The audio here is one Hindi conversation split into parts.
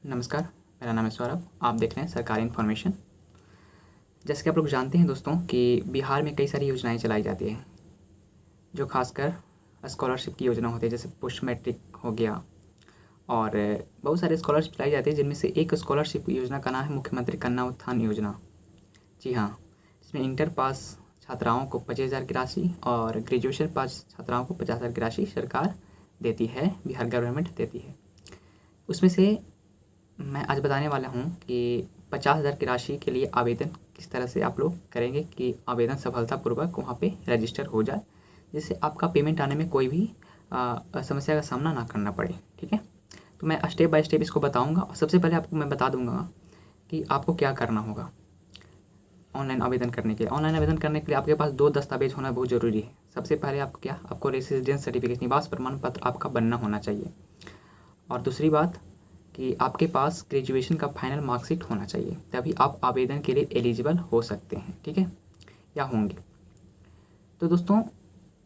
नमस्कार, मेरा नाम है सौरभ। आप देख रहे हैं सरकारी इन्फॉर्मेशन। जैसे कि आप लोग जानते हैं दोस्तों कि बिहार में कई सारी योजनाएं चलाई जाती हैं, जो खासकर स्कॉलरशिप की योजना होती है, जैसे पोस्ट मैट्रिक हो गया और बहुत सारे स्कॉलरशिप चलाई जाती है, जिनमें से एक स्कॉलरशिप योजना का नाम है मुख्यमंत्री कन्या उत्थान योजना। जी हाँ, इसमें इंटर पास छात्राओं को 25,000 की राशि और ग्रेजुएशन पास छात्राओं को 50,000 की राशि सरकार देती है, बिहार गवर्नमेंट देती है। उसमें से मैं आज बताने वाला हूँ कि 50,000 की राशि के लिए आवेदन किस तरह से आप लोग करेंगे कि आवेदन सफलतापूर्वक वहाँ पे रजिस्टर हो जाए, जिससे आपका पेमेंट आने में कोई भी समस्या का सामना ना करना पड़े। ठीक है, तो मैं स्टेप बाय स्टेप इसको बताऊँगा और सबसे पहले आपको मैं बता दूँगा कि आपको क्या करना होगा ऑनलाइन आवेदन करने के लिए। ऑनलाइन आवेदन करने के लिए आपके पास 2 दस्तावेज होना बहुत ज़रूरी है। सबसे पहले आपको रेसिडेंस सर्टिफिकेट, निवास प्रमाण पत्र आपका बनना होना चाहिए, और दूसरी बात कि आपके पास ग्रेजुएशन का फाइनल मार्कशीट होना चाहिए, तभी आप आवेदन के लिए एलिजिबल हो सकते हैं। ठीक है, या होंगे। तो दोस्तों,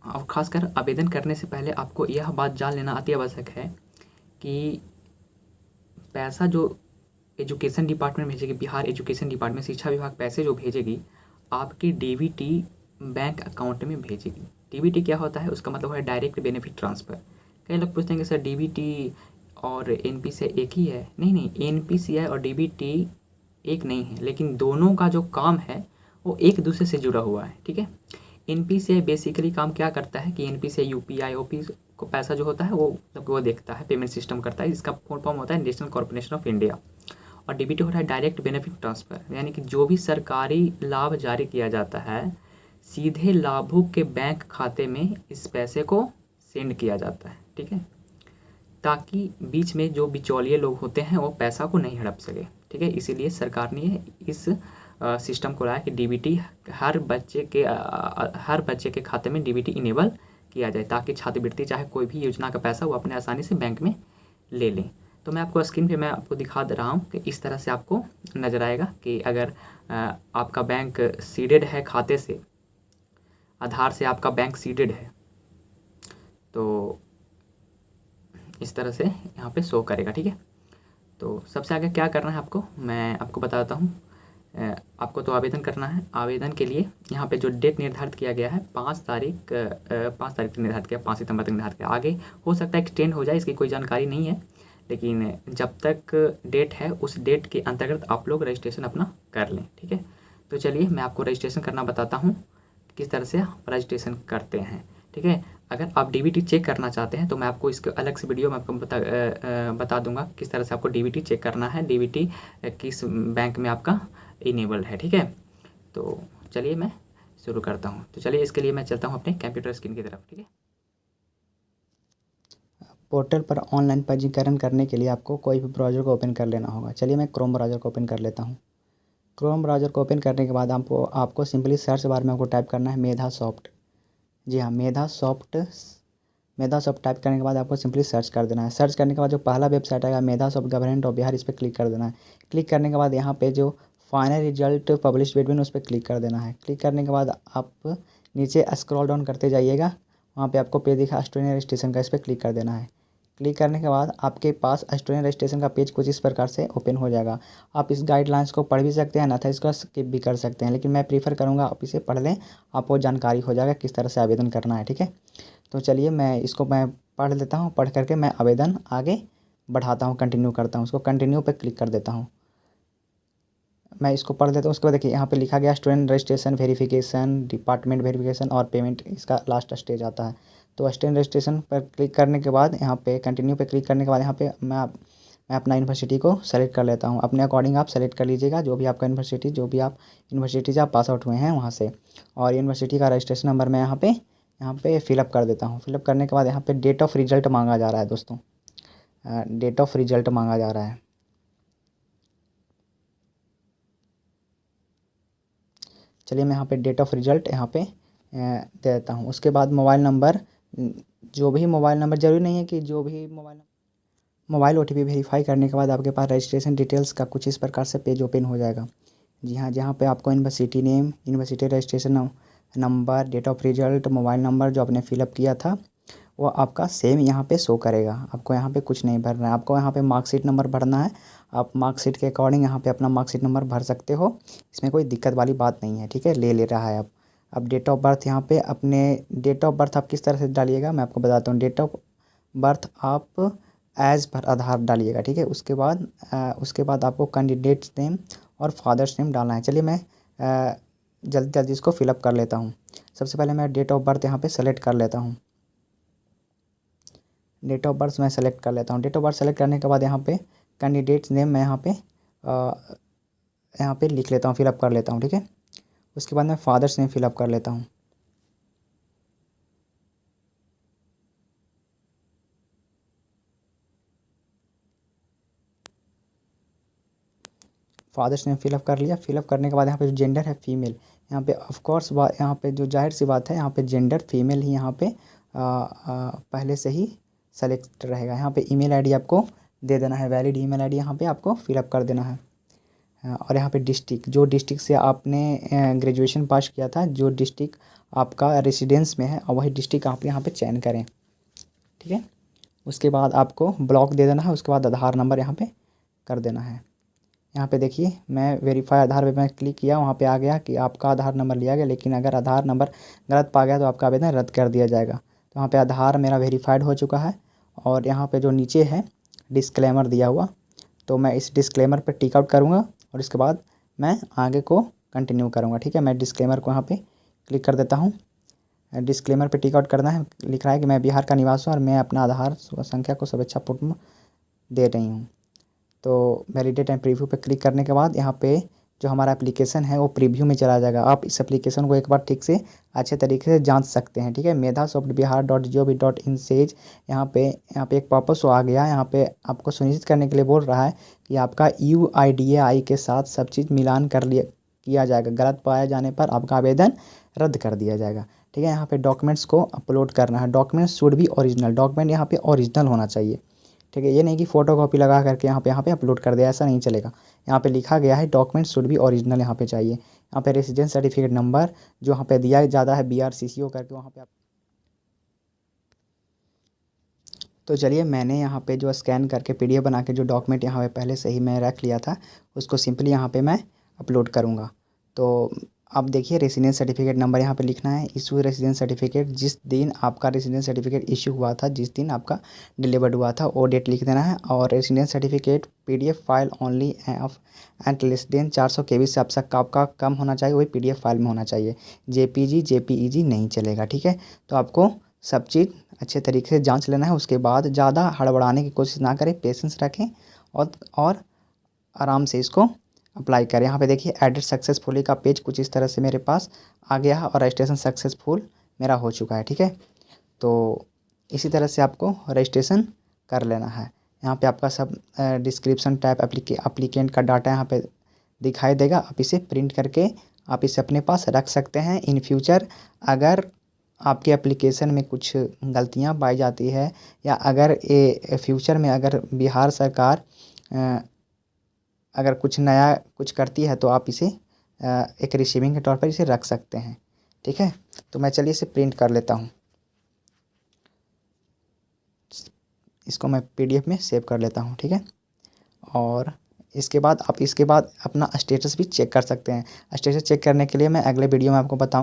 और ख़ासकर आवेदन करने से पहले आपको यह बात जान लेना अति आवश्यक है कि पैसा जो एजुकेशन डिपार्टमेंट भेजेगी, बिहार एजुकेशन डिपार्टमेंट शिक्षा विभाग पैसे जो भेजेगी, आपकी डीबीटी बैंक अकाउंट में भेजेगी। डीबीटी क्या होता है? उसका मतलब है डायरेक्ट बेनिफिट ट्रांसफ़र। कई लोग पूछते हैं कि सर डीबीटी और एनपीसीआई एक ही है? नहीं, एनपीसीआई और डीबीटी एक नहीं है, लेकिन दोनों का जो काम है वो एक दूसरे से जुड़ा हुआ है। ठीक है, एनपीसीआई बेसिकली काम क्या करता है कि एनपीसीआई यूपीआई ओपी को पैसा जो होता है वो देखता है, पेमेंट सिस्टम करता है, जिसका फुल फॉर्म होता है नेशनल कॉर्पोरेशन ऑफ इंडिया। और डीबीटी हो रहा है डायरेक्ट बेनिफिट ट्रांसफ़र, यानी कि जो भी सरकारी लाभ जारी किया जाता है, सीधे लाभुक के बैंक खाते में इस पैसे को सेंड किया जाता है। ठीक है, ताकि बीच में जो बिचौलिए लोग होते हैं वो पैसा को नहीं हड़प सके। ठीक है, इसीलिए सरकार ने इस सिस्टम को लाया कि डीबीटी हर बच्चे के खाते में डीबीटी इनेबल किया जाए, ताकि छात्रवृत्ति चाहे कोई भी योजना का पैसा वो अपने आसानी से बैंक में ले लें। तो मैं आपको स्क्रीन पे मैं आपको दिखा दे रहा हूँ कि इस तरह से आपको नज़र आएगा कि अगर आपका बैंक सीडेड है खाते से, आधार से आपका बैंक सीडेड है, तो इस तरह से यहाँ पे शो करेगा। ठीक है, तो सबसे आगे क्या करना है आपको, मैं आपको बताता हूँ। आपको तो आवेदन करना है। आवेदन के लिए यहाँ पे जो डेट निर्धारित किया गया है 5 तारीख निर्धारित किया, 5 सितंबर तक निर्धारित किया। आगे हो सकता है एक्सटेंड हो जाए, इसकी कोई जानकारी नहीं है, लेकिन जब तक डेट है उस डेट के अंतर्गत आप लोग रजिस्ट्रेशन अपना कर लें। ठीक है, तो चलिए मैं आपको रजिस्ट्रेशन करना बताता हूँ, किस तरह से आप रजिस्ट्रेशन करते हैं। ठीक है, अगर आप डीबीटी चेक करना चाहते हैं तो मैं आपको इसके अलग से वीडियो में आपको बता दूंगा किस तरह से आपको डीबीटी चेक करना है, डीबीटी किस बैंक में आपका इनेबल है। ठीक है, तो चलिए मैं शुरू करता हूँ। तो चलिए इसके लिए मैं चलता हूँ अपने कंप्यूटर स्क्रीन की तरफ। ठीक है, पोर्टल पर ऑनलाइन पंजीकरण करने के लिए आपको कोई भी ब्राउज़र को ओपन कर लेना होगा। चलिए मैं क्रोम ब्राउज़र को ओपन कर लेता हूँ। क्रोम ब्राउज़र को ओपन करने के बाद आपको सिंपली सर्च बार में आपको टाइप करना है मेधा सॉफ्ट। जी हाँ, मेधा सॉफ्ट टाइप करने के बाद आपको सिंपली सर्च कर देना है। सर्च करने के बाद जो पहला वेबसाइट आएगा मेधा सॉफ्ट गवर्नमेंट ऑफ बिहार, इस पर क्लिक कर देना है। क्लिक करने के बाद यहाँ पे जो फाइनल रिजल्ट पब्लिश बिटवीन उस पर क्लिक कर देना है। क्लिक करने के बाद आप नीचे स्क्रॉल डाउन करते जाइएगा, वहाँ पे आपको पेज दिखा स्टूडेंट रजिस्ट्रेशन का, इस पर क्लिक कर देना है। क्लिक करने के बाद आपके पास स्टूडेंट रजिस्ट्रेशन का पेज कुछ इस प्रकार से ओपन हो जाएगा। आप इस गाइडलाइंस को पढ़ भी सकते हैं, अन्यथा इसको स्किप भी कर सकते हैं, लेकिन मैं प्रीफर करूँगा आप इसे पढ़ लें, आपको जानकारी हो जाएगा किस तरह से आवेदन करना है। ठीक है, तो चलिए मैं पढ़ लेता हूँ। पढ़ करके मैं आवेदन आगे बढ़ाता हूँ, कंटिन्यू करता हूँ। उसको कंटिन्यू पे क्लिक कर देता हूँ। मैं इसको पढ़ लेता हूँ। उसके बाद देखिए यहाँ पे लिखा गया student registration verification, department verification और पेमेंट, इसका लास्ट स्टेज आता है। तो स्टूडेंट रजिस्ट्रेशन पर क्लिक करने के बाद यहाँ पे कंटिन्यू पे क्लिक करने के बाद यहाँ पे मैं अपना यूनिवर्सिटी को सेलेक्ट कर लेता हूँ। अपने अकॉर्डिंग आप सेलेक्ट कर लीजिएगा, जो भी आपका यूनिवर्सिटी, जो भी आप यूनिवर्सिटी से आप पास आउट हुए हैं वहाँ से। और यूनिवर्सिटी का रजिस्ट्रेशन नंबर मैं यहाँ पे फिलअप कर देता हूँ। फिलअप करने के बाद यहाँ पे डेट ऑफ रिजल्ट मांगा जा रहा है दोस्तों, डेट ऑफ रिजल्ट मांगा जा रहा है। चलिए मैं यहाँ पे डेट ऑफ रिजल्ट यहाँ पे दे देता हूँ। उसके बाद मोबाइल नंबर, जो भी मोबाइल नंबर, ज़रूरी नहीं है कि जो भी मोबाइल ओटीपी वेरीफाई करने के बाद आपके पास रजिस्ट्रेशन डिटेल्स का कुछ इस प्रकार से पेज ओपन हो जाएगा। जी हाँ, जहाँ पे आपको university name, university registration number, date of result, mobile number जो आपने फिलअप किया था वो आपका सेम यहाँ पे शो करेगा। आपको यहाँ पे कुछ नहीं भरना है, आपको यहाँ पे मार्कशीट नंबर भरना है। आप मार्कशीट के अकॉर्डिंग यहाँ पे अपना मार्कशीट नंबर भर सकते हो, इसमें कोई दिक्कत वाली बात नहीं है, ठीक है। ले रहा है अब डेट ऑफ बर्थ यहाँ पे अपने डेट ऑफ बर्थ आप किस तरह से डालिएगा मैं आपको बताता हूँ। डेट ऑफ बर्थ आप एज़ पर आधार डालिएगा, ठीक है। उसके बाद आपको कैंडिडेट्स नेम और फादर्स नेम डालना है। चलिए मैं जल्दी जल्दी इसको फिलअप कर लेता हूँ। सबसे पहले मैं डेट ऑफ बर्थ यहाँ पे सेलेक्ट कर लेता हूँ। डेट ऑफ बर्थ मैं सेलेक्ट कर लेता हूँ। डेट ऑफ बर्थ सेलेक्ट करने के बाद यहाँ पे कैंडिडेट्स नेम मैं यहाँ पे लिख लेता हूँ, फिलअप कर लेता हूँ, ठीक है। उसके बाद मैं फादर्स नेम फिलअप कर लेता हूँ। फादर्स नेम फिलअप कर लिया। फिलअप करने के बाद यहाँ पे जो जेंडर है फीमेल, यहाँ पे ऑफ कोर्स यहाँ पे जो जाहिर सी बात है यहाँ पे जेंडर फीमेल ही यहाँ पे पहले से ही सेलेक्ट रहेगा। यहाँ पे ईमेल आईडी आपको दे देना है, वैलिड ईमेल आईडी यहाँ पे आपको फिलअप कर देना है। और यहाँ पे डिस्ट्रिक्ट, जो डिस्ट्रिक्ट से आपने ग्रेजुएशन पास किया था, जो डिस्ट्रिक्ट आपका रेसिडेंस में है, और वही डिस्ट्रिक्ट आप यहाँ पे चयन करें, ठीक है। उसके बाद आपको ब्लॉक दे देना है। उसके बाद आधार नंबर यहाँ पे कर देना है। यहाँ पे देखिए मैं वेरीफाई आधार पे मैं क्लिक किया, वहाँ पे आ गया कि आपका आधार नंबर लिया गया, लेकिन अगर आधार नंबर गलत पा गया तो आपका आवेदन रद्द कर दिया जाएगा। तो यहाँ पे आधार मेरा वेरीफाइड हो चुका है। और यहाँ पे जो नीचे है डिस्क्लेमर दिया हुआ, तो मैं इस डिस्क्लेमर पर टिक आउट करूँगा और इसके बाद मैं आगे को कंटिन्यू करूँगा, ठीक है। मैं डिस्क्लेमर को यहाँ पे क्लिक कर देता हूँ। डिस्क्लेमर पे टिक आउट करना है। लिख रहा है कि मैं बिहार का निवासी हूँ और मैं अपना आधार संख्या को स्वेच्छापूर्ण दे रही हूँ। तो वैलिडेट एंड प्रीव्यू पे क्लिक करने के बाद यहाँ पे जो हमारा एप्लीकेशन है वो प्रीव्यू में चला जाएगा। आप इस एप्लीकेशन को एक बार ठीक से अच्छे तरीके से जांच सकते हैं, ठीक है। medhasoftbihar.gov.in सेज यहाँ पे एक वापस आ गया। यहाँ पे आपको सुनिश्चित करने के लिए बोल रहा है कि आपका UIDAI के साथ सब चीज़ मिलान किया जाएगा। गलत पाया जाने पर आपका आवेदन रद्द कर दिया जाएगा, ठीक है। यहाँ पे डॉक्यूमेंट्स को अपलोड करना है। Documents should be original, document यहाँ पे ओरिजिनल होना चाहिए, ठीक है। ये नहीं कि फ़ोटो कॉपी लगा करके यहाँ पे अपलोड कर दिया, ऐसा नहीं चलेगा। यहाँ पे लिखा गया है डॉक्यूमेंट शुड भी ओरिजिनल यहाँ पे चाहिए। यहाँ पे रेसिडेंस सर्टिफिकेट नंबर जो यहाँ पे दिया जाता है BRCCO करके, वहाँ पे आप तो चलिए मैंने यहाँ पे जो स्कैन करके PDF बना के जो डॉक्यूमेंट यहाँ पे पहले से ही मैं रख लिया था, उसको सिंपली यहाँ पे मैं अपलोड करूँगा। तो अब देखिए रेसिडेंस सर्टिफिकेट नंबर यहाँ पे लिखना है। इशू रेसिडेंस सर्टिफिकेट, जिस दिन आपका रेसिडेंस सर्टिफिकेट इशू हुआ था, जिस दिन आपका डिलीवर्ड हुआ था, वो डेट लिख देना है। और residence certificate PDF file only of and less than 400 KB से आपका कम होना चाहिए, वही PDF फाइल में होना चाहिए। JPG नहीं चलेगा, ठीक है। तो आपको सब चीज़ अच्छे तरीके से जांच लेना है। उसके बाद ज़्यादा हड़बड़ाने की कोशिश ना करें, पेशेंस रखें और आराम से इसको अप्लाई करें। यहाँ पे देखिए एडिट सक्सेसफुली का पेज कुछ इस तरह से मेरे पास आ गया है और रजिस्ट्रेशन सक्सेसफुल मेरा हो चुका है, ठीक है। तो इसी तरह से आपको रजिस्ट्रेशन कर लेना है। यहाँ पे आपका सब डिस्क्रिप्शन टाइप एप्लीकेंट का डाटा यहाँ पे दिखाई देगा। आप इसे प्रिंट करके आप इसे अपने पास रख सकते हैं। इन फ्यूचर अगर आपके एप्लीकेशन में कुछ गलतियाँ पाई जाती है, या अगर ये फ्यूचर में अगर बिहार सरकार अगर कुछ नया कुछ करती है, तो आप इसे एक रिसीविंग के तौर पर इसे रख सकते हैं, ठीक है। तो मैं चलिए इसे प्रिंट कर लेता हूँ। इसको मैं PDF में सेव कर लेता हूँ, ठीक है। और इसके बाद अपना स्टेटस भी चेक कर सकते हैं। स्टेटस चेक करने के लिए मैं अगले वीडियो में आपको बताऊँ।